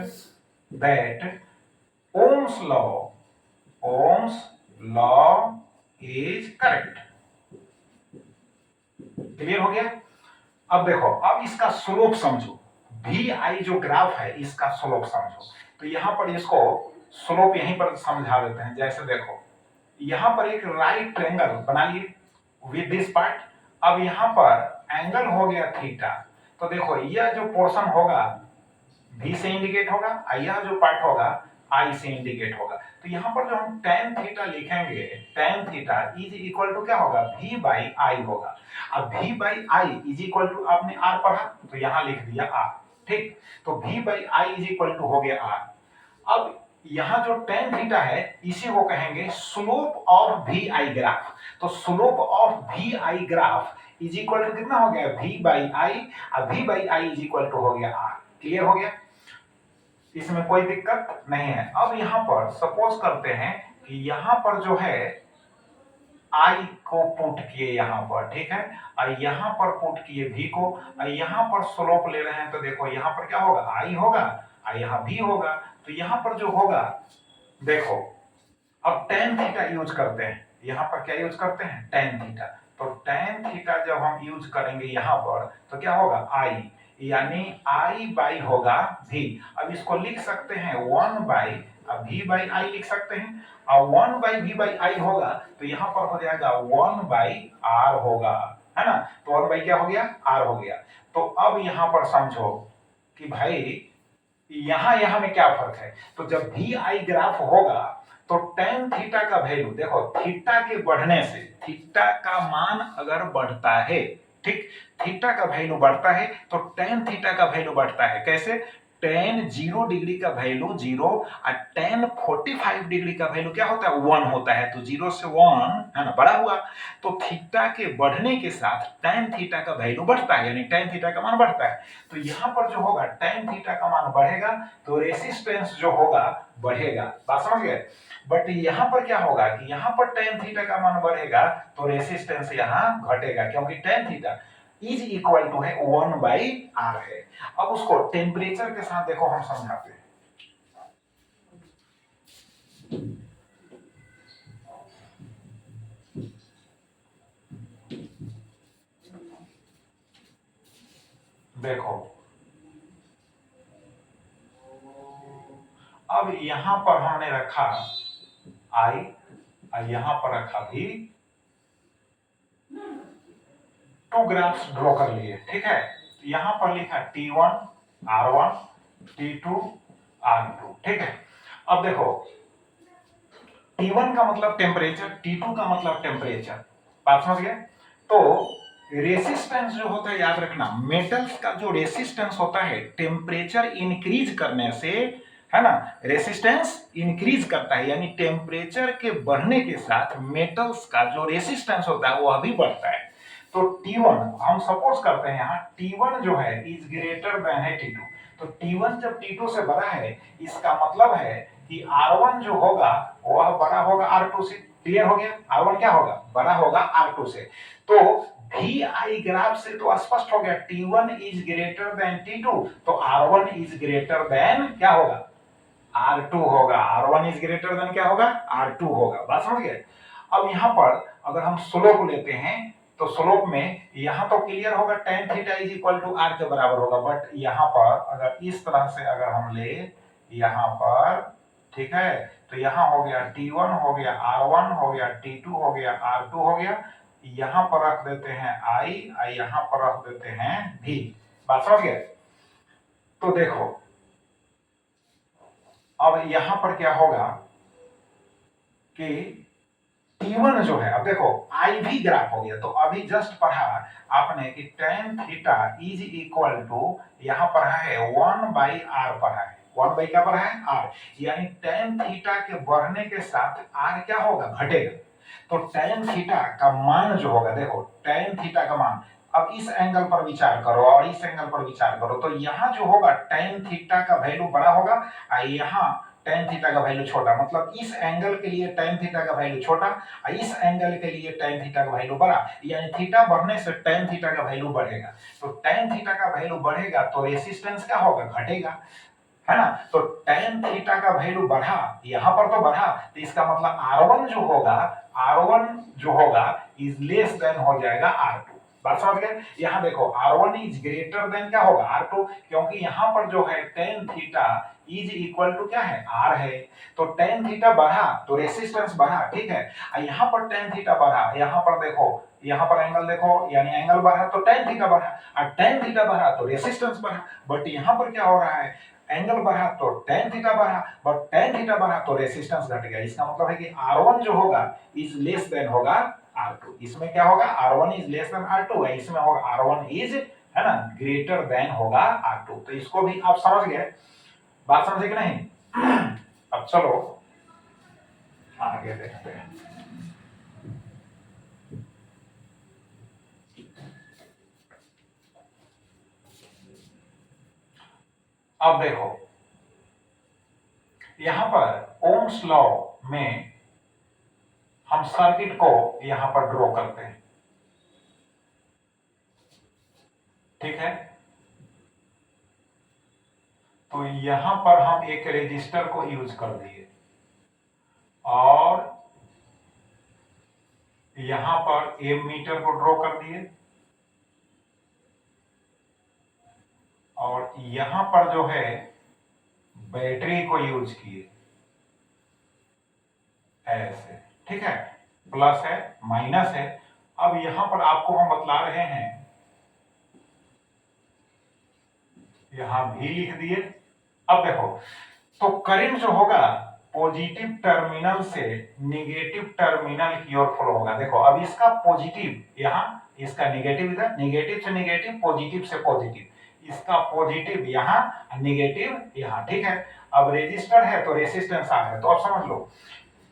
that Ohm's law, Ohm's law is correct. Clear हो गया? अब देखो, अब इसका स्लोप समझो, भी आई जो ग्राफ है इसका स्लोप समझो। तो यहां पर इसको स्लोप यहीं पर समझा देते हैं। जैसे देखो यहां पर एक राइट ट्रायंगल बना लिए विद दिस पार्ट। अब यहां पर एंगल हो गया थीटा। तो देखो यह जो पोर्शन होगा V से इंडिकेट होगा और यह जो पार्ट होगा I से इंडिकेट होगा। तो यहां पर जो हम tan थीटा लिखेंगे, tan theta is equal to क्या होगा, V बाई आई होगा। अब V by I is equal to आपने R पढ़ा तो यहां लिख दिया R, ठीक। तो V by I is equal to हो गया R। अब यहां जो tan थीटा है इसी को कहेंगे slope of V I graph. तो slope of V I graph is equal to कितना हो गया, V बाई आई। अब V by I is equal to हो गया R। क्लियर हो गया, इसमें कोई दिक्कत नहीं है। अब यहां पर सपोज करते हैं कि यहां पर जो है आई को पुट किए यहां पर, ठीक है, और यहां पर पुट किए V को, और यहां पर स्लोप ले रहे हैं तो देखो यहां पर क्या होगा, आई होगा और यहां V होगा। तो यहां पर जो होगा देखो, अब tan थीटा यूज करते हैं, यहां पर क्या यूज करते हैं, tan थीटा। तो tan थीटा जब हम यूज करेंगे यहां पर तो क्या होगा, आई, यानी आई बाई होगा V। अब इसको लिख सकते हैं 1 बाई, अब V बाई आई लिख सकते हैं, और 1 बाई V बाई आई होगा तो यहां पर हो जाएगा 1 बाई R होगा, है ना। तो 1 बाई क्या हो गया, R हो गया। तो अब यहां पर समझो कि भाई यहां यहां में क्या फर्क है। तो जब वी आई ग्राफ होगा तो tan थीटा का वैल्यू देखो, थीटा के बढ़ने से, थीटा का मान अगर बढ़ता है, ठीक, थीटा का वैल्यू बढ़ता है तो tan थीटा का वैल्यू बढ़ता है। कैसे, tan 0 डिग्री का वैल्यू 0 और tan 45 डिग्री का वैल्यू क्या होता है, 1 होता है। तो 0 से 1 है ना, बड़ा हुआ। तो थीटा के बढ़ने के साथ tan थीटा का वैल्यू बढ़ता है, यानी tan थीटा का मान बढ़ता है। तो यहां पर जो होगा tan थीटा का मान बढ़ेगा तो रेसिस्टेंस जो होगा बढ़ेगा। बात समझ गए। बट यहां पर क्या होगा कि यहां पर tan थीटा का मान बढ़ेगा तो रेसिस्टेंस यहां घटेगा, क्योंकि tan theta is equal to है 1 बाई आर है। अब उसको टेम्परेचर के साथ देखो हम समझाते हैं। देखो अब यहां पर हमने रखा आई और यहां पर रखा भी, 2 ग्राफ्स ड्रॉ कर लिए, ठीक है। तो यहां पर लिखा T1 R1 T2 R2, ठीक है। अब देखो T1 का मतलब टेम्परेचर, T2 का मतलब टेम्परेचर, बात समझ गए। तो रेसिस्टेंस जो होता है याद रखना, मेटल्स का जो रेसिस्टेंस होता है टेम्परेचर इंक्रीज करने से, है ना, रेसिस्टेंस इंक्रीज करता है, यानी टेम्परेचर के बढ़ने के साथ मेटल्स का जो रेसिस्टेंस होता है वह भी बढ़ता है। तो T1 हम सपोज करते हैं यहाँ T1 जो है इज ग्रेटर देन है T2। तो T1 जब T2 से बड़ा है इसका मतलब है कि R1 जो होगा वह बड़ा होगा R2 से। क्लियर हो गया, R1 क्या होगा, बड़ा होगा R2 से। तो वी आई ग्राफ से तो स्पष्ट हो गया T1 is greater than T2, तो R1 इज ग्रेटर देन क्या होगा, R2 होगा। R1 इज ग्रेटर देन क्या होगा, R2 होगा। बात समझ गए। अब यहां पर अगर हम स्लोप लेते हैं तो स्लोप में यहां तो क्लियर होगा tan theta is equal to R के बराबर होगा। बट यहां पर अगर इस तरह से अगर हम ले यहां पर, ठीक है, तो यहां हो गया T1 हो गया R1 हो गया T2 हो गया R2 हो गया। यहां पर रख देते हैं I और यहां पर रख देते हैं V। बात समझ गए। तो देखो अब यहां पर क्या होगा कि T1 जो है, अब देखो आई भी ग्राफ हो गया। तो अभी जस्ट पढ़ा आपने कि tan theta is equal to, यहां पढ़ा है 1 बाई आर पढ़ा है, 1 बाई क्या पढ़ा है, आर, यानी tan थीटा के बढ़ने के साथ आर क्या होगा, घटेगा। तो tan थीटा का मान जो होगा, देखो tan थीटा का मान, अब इस एंगल पर विचार करो और इस एंगल पर विचार करो। तो यहां जो होगा tan थीटा का वैल्यू बड़ा होगा और यहां tan थीटा का वैल्यू छोटा, मतलब इस एंगल के लिए tan थीटा का वैल्यू छोटा और इस एंगल के लिए tan थीटा का वैल्यू बड़ा, यानी थीटा बढ़ने से tan थीटा का वैल्यू बढ़ेगा। तो tan थीटा का वैल्यू बढ़ेगा तो रेसिस्टेंस क्या होगा, घटेगा, है ना। तो tan थीटा का वैल्यू बढ़ा, यहां पर तो बढ़ा, तो इसका मतलब R1 जो होगा, R1 जो होगा इज लेस देन हो जाएगा R2। बात समझ गए। यहाँ देखो R1 इज ग्रेटर देन क्या होगा R2, क्योंकि यहाँ पर जो है tan theta is equal to क्या है R है, तो tan थीटा बढ़ा तो रेसिस्टेंस बढ़ा, ठीक है। यहाँ पर tan थीटा बढ़ा, यहाँ पर देखो, यहाँ पर एंगल देखो, यानी एंगल बढ़ा तो tan थीटा बढ़ा, और tan थीटा बढ़ा तो रेसिस्टेंस बढ़ा। बट यहाँ पर क्या हो रहा है, एंगल बढ़ा तो tan थीटा बढ़ा, बट tan थीटा बढ़ा तो रेसिस्टेंस घट गया। इसका मतलब है कि R1 जो होगा इज लेस देन होगा R2। इसमें क्या होगा, R1 is less than R2 है, इसमें होगा R1 इज, है ना, ग्रेटर देन होगा R2। तो इसको भी आप समझ गए, बात समझे कि नहीं। अब चलो आगे देखते हैं। अब देखो यहां पर ओम्स लॉ में हम सर्किट को यहां पर ड्रॉ करते हैं, ठीक है। तो यहां पर हम एक रेजिस्टर को यूज कर दिए और यहां पर एमीटर को ड्रॉ कर दिए, और यहां पर जो है बैटरी को यूज किए ऐसे, ठीक है। प्लस है माइनस है। अब यहां पर आपको हम बतला रहे हैं, यहां भी लिख दिए। अब देखो तो करंट जो होगा पॉजिटिव टर्मिनल से निगेटिव टर्मिनल की ओर फ्लो होगा। देखो अब इसका पॉजिटिव यहां, इसका निगेटिव इधर, निगेटिव से निगेटिव, पॉजिटिव से पॉजिटिव, इसका पॉजिटिव यहां, निगेटिव यहां, ठीक है। अब रेजिस्टर है तो रेसिस्टेंस आ है, तो अब समझ लो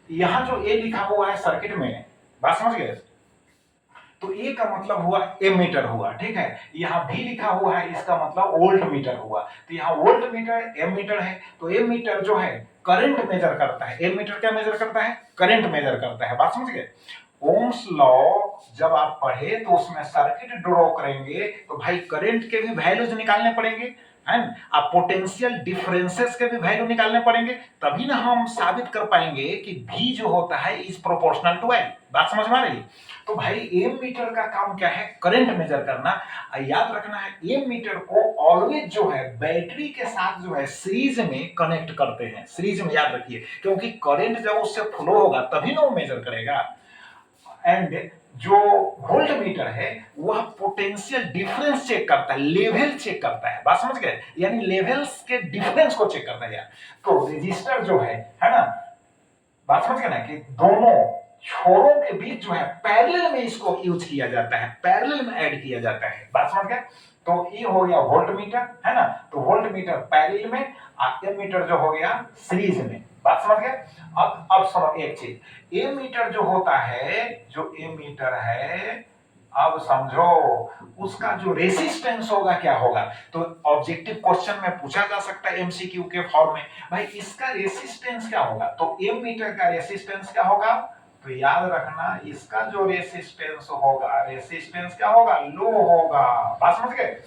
यहां जो ए लिखा हुआ है सर्किट में, बात समझ गए। तो ए का मतलब हुआ एमीटर हुआ, ठीक है। यहां भी लिखा हुआ है, इसका मतलब वोल्ट मीटर हुआ। तो यहां वोल्ट मीटर एमीटर है, तो एमीटर जो है करंट मेजर करता है, एमीटर क्या मेजर करता है, करंट मेजर करता है, बात समझ गए। ओम्स लॉ जब आप पढ़े तो उसमें सर्किट ड्रॉ करेंगे तो भाई करंट के भी वैल्यूज निकालने पड़ेंगे, है ना। आप पोटेंशियल डिफरेंसेस के भी वैल्यू निकालने पड़ेंगे, तभी ना हम साबित कर पाएंगे कि V जो होता है इज प्रोपोर्शनल टू I। बात समझ में आ रही है। तो भाई एम मीटर का काम क्या है, करंट मेजर करना। याद रखना है एम मीटर को ऑलवेज जो है बैटरी के साथ जो है सीरीज में कनेक्ट करते हैं, सीरीज में, याद रखिए, क्योंकि करंट जब उससे फ्लो होगा तभी ना वो मेजर करेगा। एंड जो वोल्ट मीटर है वह पोटेंशियल डिफरेंस चेक करता है, लेवल चेक करता है, बात समझ गए, यानी लेवल्स के डिफरेंस को चेक करता है यार। तो रजिस्टर जो है ना, बात समझ गए ना, कि दोनों छोरों के बीच जो है पैरेलल में इसको यूज किया जाता है, पैरेलल में ऐड किया जाता है, बात समझ गए। तो ये हो गया वोल्ट मीटर, है ना। तो वोल्ट मीटर पैरेलल में, एमीटर जो हो गया सीरीज में, बात समझ गए। अब सुनो एक चीज, एमीटर जो होता है, जो एमीटर है, अब समझो उसका जो रेसिस्टेंस होगा क्या होगा। तो ऑब्जेक्टिव क्वेश्चन में पूछा जा सकता है एमसीक्यू के फॉर्म में, भाई इसका रेसिस्टेंस क्या होगा, तो एमीटर का रेसिस्टेंस क्या होगा। तो याद रखना इसका जो रेसिस्टेंस होगा, रेसिस्टेंस क्या होगा, लो होगा, बात समझ गए।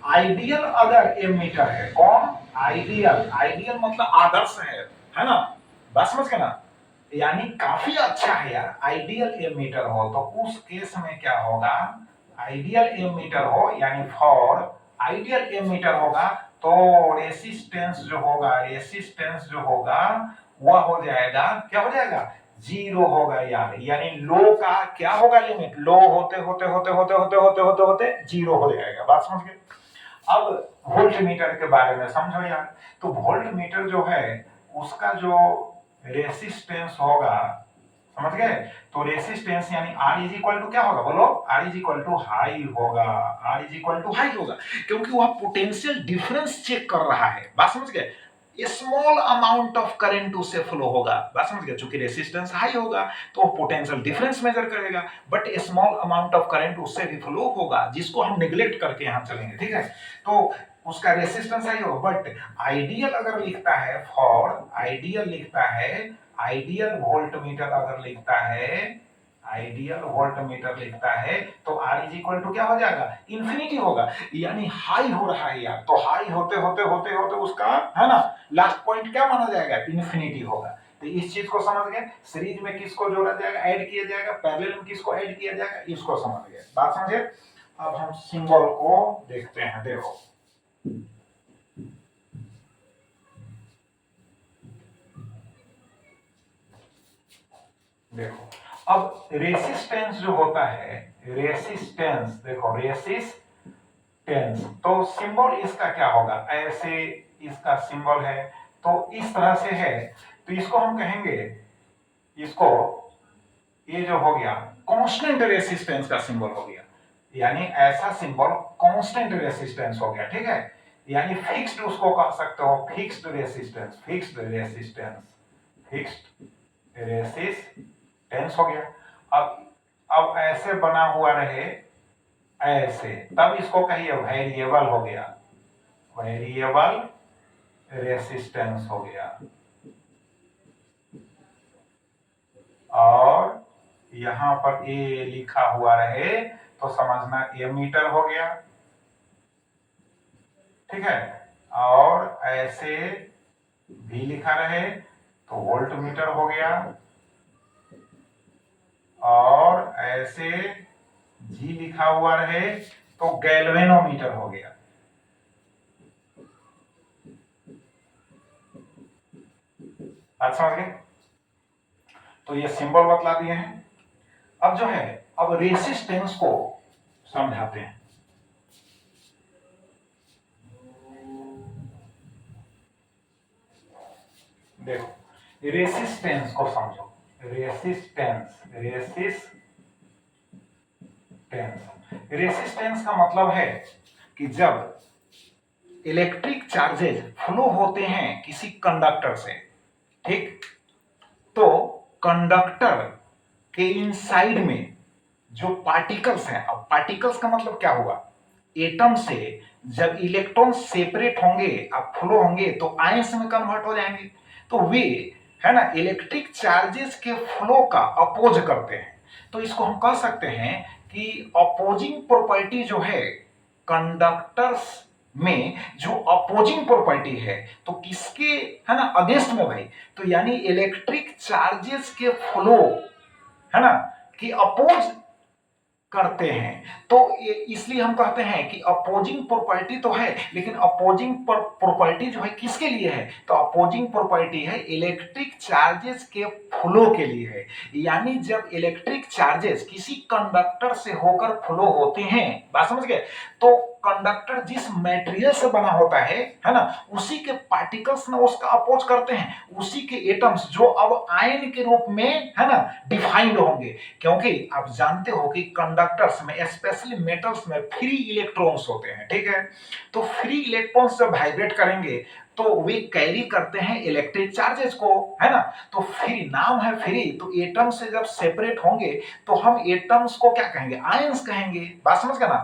आइडियल अगर एमीटर है, कौन, आइडियल, आइडियल मतलब आदर्श है ना, बात समझ गए ना, यानी काफी अच्छा है यार, आइडियल एमीटर हो तो उस केस में क्या होगा, आइडियल एमीटर हो, यानी फॉर आइडियल एमीटर होगा तो रेसिस्टेंस जो होगा, रेसिस्टेंस जो होगा वह हो जाएगा, क्या हो जाएगा, जीरो होगा यार, यानी लो का क्या होगा लिमिट, लो होते होते होते होते होते होते होते होते जीरो हो जाएगा, बात समझ गए। अब वोल्ट मीटर के बारे में समझो यार। तो वोल्ट मीटर जो है उसका जो रेसिस्टेंस होगा, समझ गए। तो रेसिस्टेंस यानी R इज इक्वल टू क्या होगा, बोलो, R is equal to high होगा, R is equal to high होगा, क्योंकि वह पोटेंशियल डिफरेंस चेक कर रहा है, बात समझ गए। स्मॉल अमाउंट ऑफ करंट उससे फ्लो होगा, बात समझ गए, चूंकि रेसिस्टेंस हाई होगा तो पोटेंशियल डिफरेंस मेजर करेगा, but small amount of current उससे भी फ्लो होगा, जिसको हम निगलेक्ट करके यहां चलेंगे, ठीक है। तो उसका रेसिस्टेंस हाई होगा, बट आइडियल अगर लिखता है, फॉर आइडियल लिखता है, आइडियल वोल्ट मीटर अगर लिखता है, आइडियल वोल्ट मीटर लिखता है तो R इज इक्वल टू क्या हो जाएगा, इंफिनिटी होगा, यानी हाई हो रहा है यार, तो हाई होते होते होते होते उसका, है ना, लास्ट पॉइंट क्या माना जाएगा, इंफिनिटी होगा। तो इस चीज को समझ गए, सीरीज में किसको जोड़ा जाएगा, ऐड किया जाएगा, पैरेलल में किसको ऐड किया जाएगा, इसको समझ गए, बात समझे। अब हम सिंबल को देखते हैं। देखो देखो अब रेसिस्टेंस जो होता है, रेसिस्टेंस, देखो रेसिस्टेंस, तो सिंबल इसका क्या होगा, ऐसे इसका सिंबल है, तो इस तरह से है, तो इसको हम कहेंगे, इसको, ये जो हो गया कांस्टेंट रेसिस्टेंस का सिंबल हो गया, यानी ऐसा सिंबल कांस्टेंट रेसिस्टेंस हो गया, ठीक है, यानी फिक्स्ड उसको कह सकते हो, fixed resistance, fixed resistance, fixed resistance हो गया। अब ऐसे बना हुआ रहे, ऐसे, तब इसको कहिए वेरिएबल हो गया, वेरिएबल रेसिस्टेंस हो गया। और यहां पर ए लिखा हुआ रहे तो समझना ये मीटर हो गया, ठीक है, और ऐसे भी लिखा रहे तो वोल्ट मीटर हो गया, और ऐसे जी लिखा हुआ रहे तो गैल्वेनोमीटर हो गया। बात समझ गए? तो ये सिंबल बतला दिए हैं। अब जो है, अब रेसिस्टेंस को समझाते हैं। देखो रेसिस्टेंस को समझो, रेसिस्टेंस, रेसिस्टेंस का मतलब है कि जब इलेक्ट्रिक चार्जेस फ्लो होते हैं किसी कंडक्टर से, ठीक, तो कंडक्टर के इनसाइड में जो पार्टिकल्स हैं, अब पार्टिकल्स का मतलब क्या हुआ, एटम से जब इलेक्ट्रॉन सेपरेट होंगे, अब फ्लो होंगे तो आयंस में कन्वर्ट हो जाएंगे, तो वे, है ना, इलेक्ट्रिक चार्जेस के फ्लो का अपोज करते हैं। तो इसको हम कह सकते हैं कि अपोजिंग प्रॉपर्टी जो है कंडक्टर्स में, जो अपोजिंग प्रॉपर्टी है, तो किसके, है ना, अगेंस्ट में भाई, तो यानी इलेक्ट्रिक चार्जेस के फ्लो, है ना, कि अपोज करते हैं, तो इसलिए हम कहते हैं कि अपोजिंग प्रॉपर्टी तो है, लेकिन अपोजिंग प्रॉपर्टी जो है किसके लिए है, तो अपोजिंग प्रॉपर्टी है इलेक्ट्रिक चार्जेस के फ्लो के लिए है। यानी जब इलेक्ट्रिक चार्जेस किसी कंडक्टर से होकर फ्लो होते हैं, बात समझ गए, तो कंडक्टर जिस मटेरियल से बना होता है ना, उसी के पार्टिकल्स ना उसका अपोज करते हैं, उसी के एटम्स जो अब आयन के रूप में, है ना, डिफाइंड होंगे, क्योंकि आप जानते हो कि कंडक्टर्स में, स्पेशली मेटल्स में, फ्री इलेक्ट्रॉन्स होते हैं, ठीक है, तो फ्री इलेक्ट्रॉन्स जब वाइब्रेट करेंगे तो वे कैरी करते हैं इलेक्ट्रिक चार्जेस को, है ना, तो फ्री, नाम है फ्री, तो एटम से जब सेपरेट होंगे तो हम एटम्स को क्या कहेंगे, आयंस कहेंगे, बात समझ गए ना।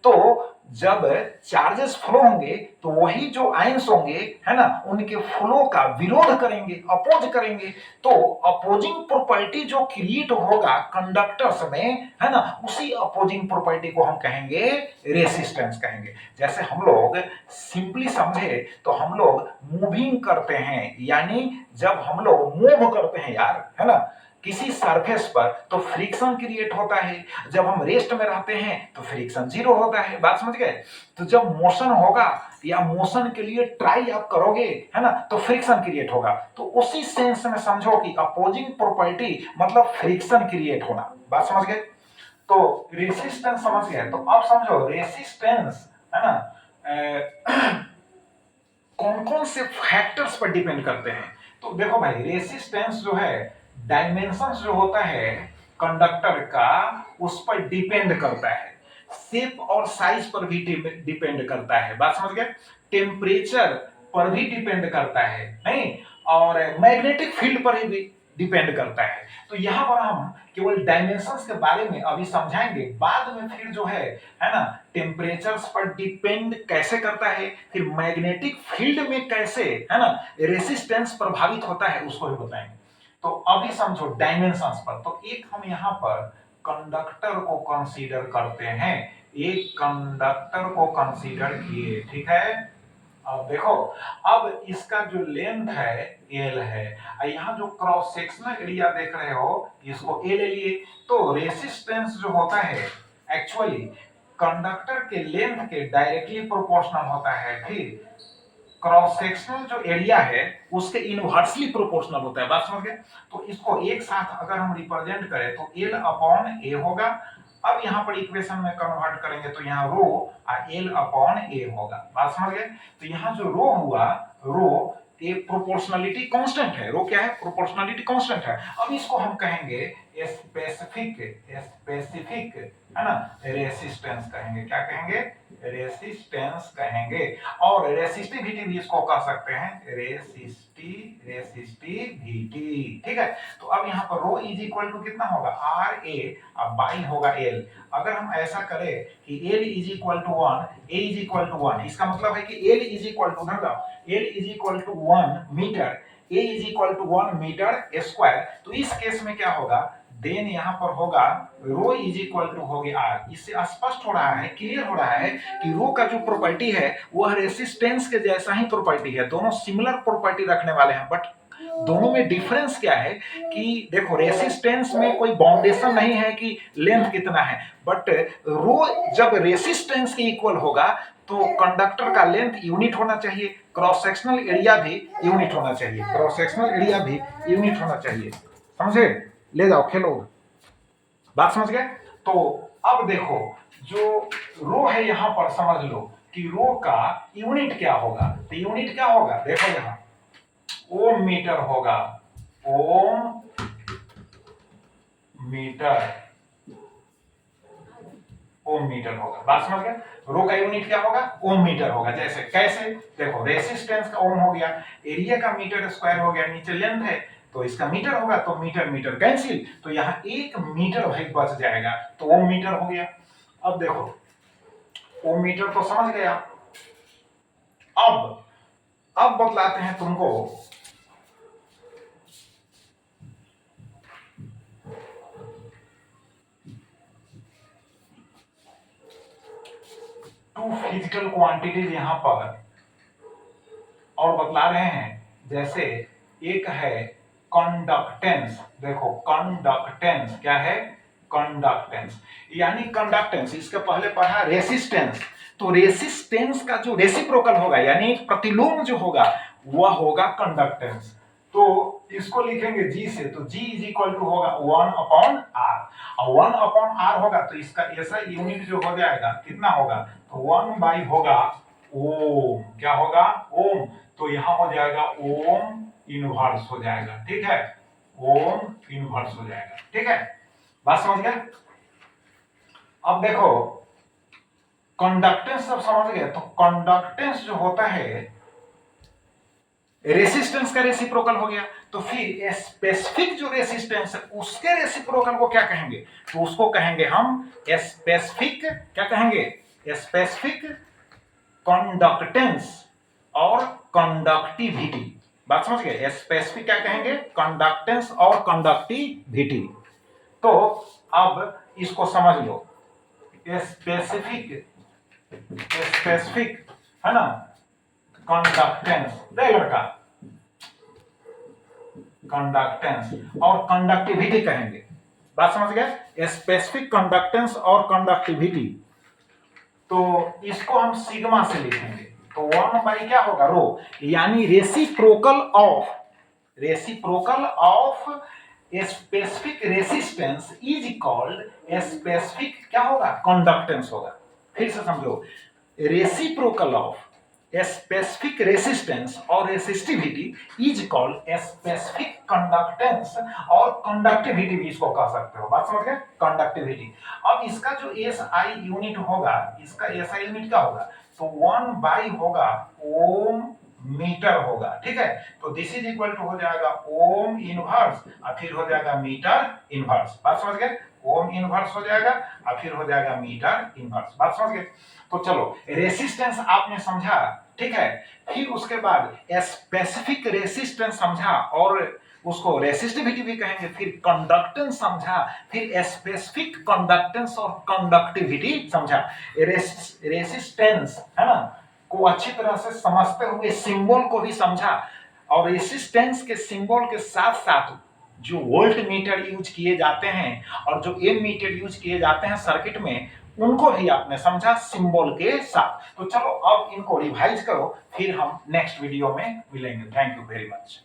तो जब चार्जेस फ्लो होंगे तो वही जो आयंस होंगे, है ना, उनके फ्लो का विरोध करेंगे, अपोज करेंगे, तो अपोजिंग प्रॉपर्टी जो क्रिएट होगा कंडक्टर्स में, है ना, उसी अपोजिंग प्रॉपर्टी को हम कहेंगे रेसिस्टेंस कहेंगे। जैसे हम लोग सिंपली समझे तो हम लोग मूविंग करते हैं, यानी जब हम लोग मूव करते हैं यार, है ना, किसी सरफेस पर, तो फ्रिक्शन क्रिएट होता है, जब हम रेस्ट में रहते हैं तो फ्रिक्शन जीरो होता है, बात समझ गए। तो जब मोशन होगा या मोशन के लिए ट्राई आप करोगे, है ना, तो फ्रिक्शन क्रिएट होगा, तो उसी सेंस में समझो कि अपोजिंग प्रॉपर्टी मतलब फ्रिक्शन क्रिएट होना, बात समझ गए। तो रेसिस्टेंस समझ गए, तो अब समझो रेसिस्टेंस, है ना, कौन कौन से फैक्टर्स पर डिपेंड करते हैं। तो देखो भाई, रेसिस्टेंस जो है, डायमेंशन जो होता है कंडक्टर का, उस पर डिपेंड करता है, शेप और साइज पर भी डिपेंड करता है, बात समझ गए, टेम्परेचर पर भी डिपेंड करता है, नहीं, और मैग्नेटिक फील्ड पर भी डिपेंड करता है। तो यहां पर हम केवल डायमेंशंस के बारे में अभी समझाएंगे, बाद में फिर जो है ना, टेम्परेचर्स पर डिपेंड कैसे करता है, फिर मैग्नेटिक फील्ड में कैसे, है ना, रेसिस्टेंस प्रभावित होता है, उसको भी बताएंगे। तो अभी समझो डायमेंशंस पर, तो एक हम यहाँ पर कंडक्टर को कंसीडर करते हैं, एक कंडक्टर को कंसीडर किए, ठीक है। अब देखो, अब इसका जो लेंथ है एल है, यहाँ जो क्रॉस सेक्शनल एरिया देख रहे हो इसको ए ले लिए, तो रेसिस्टेंस जो होता है एक्चुअली कंडक्टर के लेंथ के डायरेक्टली प्रोपोर्शनल होता है। फिर क्रॉस सेक्शनल जो एरिया है उसके इनवर्सली प्रोपोर्शनल होता है। बात समझ गए? तो इसको एक साथ अगर हम रिप्रेजेंट करें तो L अपॉन ए होगा। अब यहाँ पर इक्वेशन में कन्वर्ट करेंगे तो यहाँ रो L अपॉन ए होगा। बात समझ गए? तो यहाँ जो रो हुआ, रो ये प्रोपोर्शनलिटी कांस्टेंट है। रो क्या है? प्रोपोर्शनलिटी कांस्टेंट है। अब इसको हम कहेंगे स्पेसिफिक, स्पेसिफिक है ना, रेसिस्टेंस कहेंगे। क्या कहेंगे? रेसिस्टेंस कहेंगे। और रेसिस्टिविटी भी इसको कह सकते हैं, रेसिस्टिविटी। ठीक है? तो अब यहाँ पर रो इज इक्वल टू कितना होगा? आर ए, अब बाई होगा एल। अगर हम ऐसा करें कि L is equal to 1, A is equal to 1, इसका मतलब है कि L is equal to L is equal to 1 metre, A is equal to 1 metre square. तो इस केस में क्या होगा? देन यहाँ पर होगा रो इज इक्वल टू हो गया आर। इससे स्पष्ट हो रहा है, क्लियर हो रहा है कि रो का जो प्रॉपर्टी है वह रेसिस्टेंस के जैसा ही प्रॉपर्टी है। दोनों सिमिलर प्रॉपर्टी रखने वाले हैं, बट दोनों में डिफरेंस क्या है कि देखो रेसिस्टेंस में कोई बाउंडेशन नहीं है कि लेंथ कितना है, बट रो जब रेसिस्टेंस के इक्वल होगा तो कंडक्टर का लेंथ यूनिट होना चाहिए, क्रॉस सेक्शनल एरिया भी यूनिट होना चाहिए, क्रॉस सेक्शनल एरिया भी यूनिट होना चाहिए। समझे? ले जाओ खेलो। बात समझ गए? तो अब देखो जो रो है यहां पर समझ लो कि रो का यूनिट क्या होगा। तो यूनिट क्या होगा? देखो यहां ओम मीटर होगा, ओम मीटर, ओम मीटर होगा। बात समझ गए? रो का यूनिट क्या होगा? ओम मीटर होगा। जैसे कैसे? देखो रेसिस्टेंस का ओम हो गया, एरिया का मीटर स्क्वायर हो गया, नीचे लेंथ है तो इसका मीटर होगा, तो मीटर मीटर कैंसिल, तो यहाँ 1 मीटर भाई बच जाएगा, तो ओम मीटर हो गया। अब देखो ओम मीटर तो समझ गया। अब बतलाते हैं तुमको टू फिजिकल क्वांटिटीज यहां पर और बतला रहे हैं। जैसे एक है कंडक्टेंस। देखो कंडक्टेंस क्या है? कंडक्टेंस यानी कंडक्टेंस। इसके पहले पढ़ा रेसिस्टेंस। तो रेसिस्टेंस का जो रेसिप्रोकल होगा यानी प्रतिलोम जो होगा वह होगा कंडक्टेंस। तो इसको लिखेंगे जी से, तो जी इज इक्वल टू होगा 1 अपॉन आर, और 1 अपॉन आर होगा तो इसका ऐसा यूनिट जो हो जाएगा कितना होगा? तो 1 बाई होगा ओम। क्या होगा? ओम। तो यहां हो जाएगा ओम इनवर्स हो जाएगा। ठीक है? ओम इनवर्स हो जाएगा। ठीक है? बात समझ गए? अब देखो कंडक्टेंस सब समझ गए, तो कंडक्टेंस जो होता है रेसिस्टेंस का रेसिप्रोकल हो गया। तो फिर स्पेसिफिक जो रेसिस्टेंस है उसके रेसिप्रोकल को क्या कहेंगे? तो उसको कहेंगे हम स्पेसिफिक, क्या कहेंगे? स्पेसिफिक कंडक्टेंस और कंडक्टिविटी। बात समझ गए? स्पेसिफिक क्या कहेंगे? कंडक्टेंस और कंडक्टिविटी। तो अब इसको समझ लो, स्पेसिफिक, स्पेसिफिक है ना, कंडक्टेंस, लड़का कंडक्टेंस और कंडक्टिविटी कहेंगे। बात समझ गए? स्पेसिफिक कंडक्टेंस और कंडक्टिविटी। तो इसको हम सिग्मा से लिखेंगे, तो 1 बाई क्या होगा? रो, यानी reciprocal of specific resistance is called specific क्या होगा? कंडक्टेंस होगा। फिर से समझो, रेसिप्रोकल ऑफ स्पेसिफिक रेसिस्टेंस और resistivity is called specific conductance, और कंडक्टिविटी भी इसको कह सकते हो। बात समझ गए? कंडक्टिविटी। अब इसका जो एसआई यूनिट होगा, इसका एसआई यूनिट क्या होगा? तो 1 बाई होगा ओम मीटर होगा। ठीक है? तो दिस इज इक्वल टू हो जाएगा ओम इनवर्स और फिर हो जाएगा मीटर इनवर्स। बात समझ गए? ओम इनवर्स हो जाएगा और फिर हो जाएगा मीटर इनवर्स। बात समझ गए? तो चलो रेसिस्टेंस आपने समझा। ठीक है? फिर उसके बाद स्पेसिफिक रेसिस्टेंस समझा और उसको रेसिस्टिविटी भी कहेंगे, फिर कंडक्टेंस समझा, फिर स्पेसिफिक कंडक्टेंस और कंडक्टिविटी समझा। रेसिस्टेंस है ना को अच्छी तरह से समझते हुए सिंबल को भी समझा, और रेसिस्टेंस के सिंबल के साथ साथ जो वोल्ट मीटर यूज किए जाते हैं और जो एम मीटर यूज किए जाते हैं सर्किट में, उनको भी आपने समझा सिंबल के साथ। तो चलो अब इनको रिवाइज करो, फिर हम नेक्स्ट वीडियो में मिलेंगे। Thank you very much.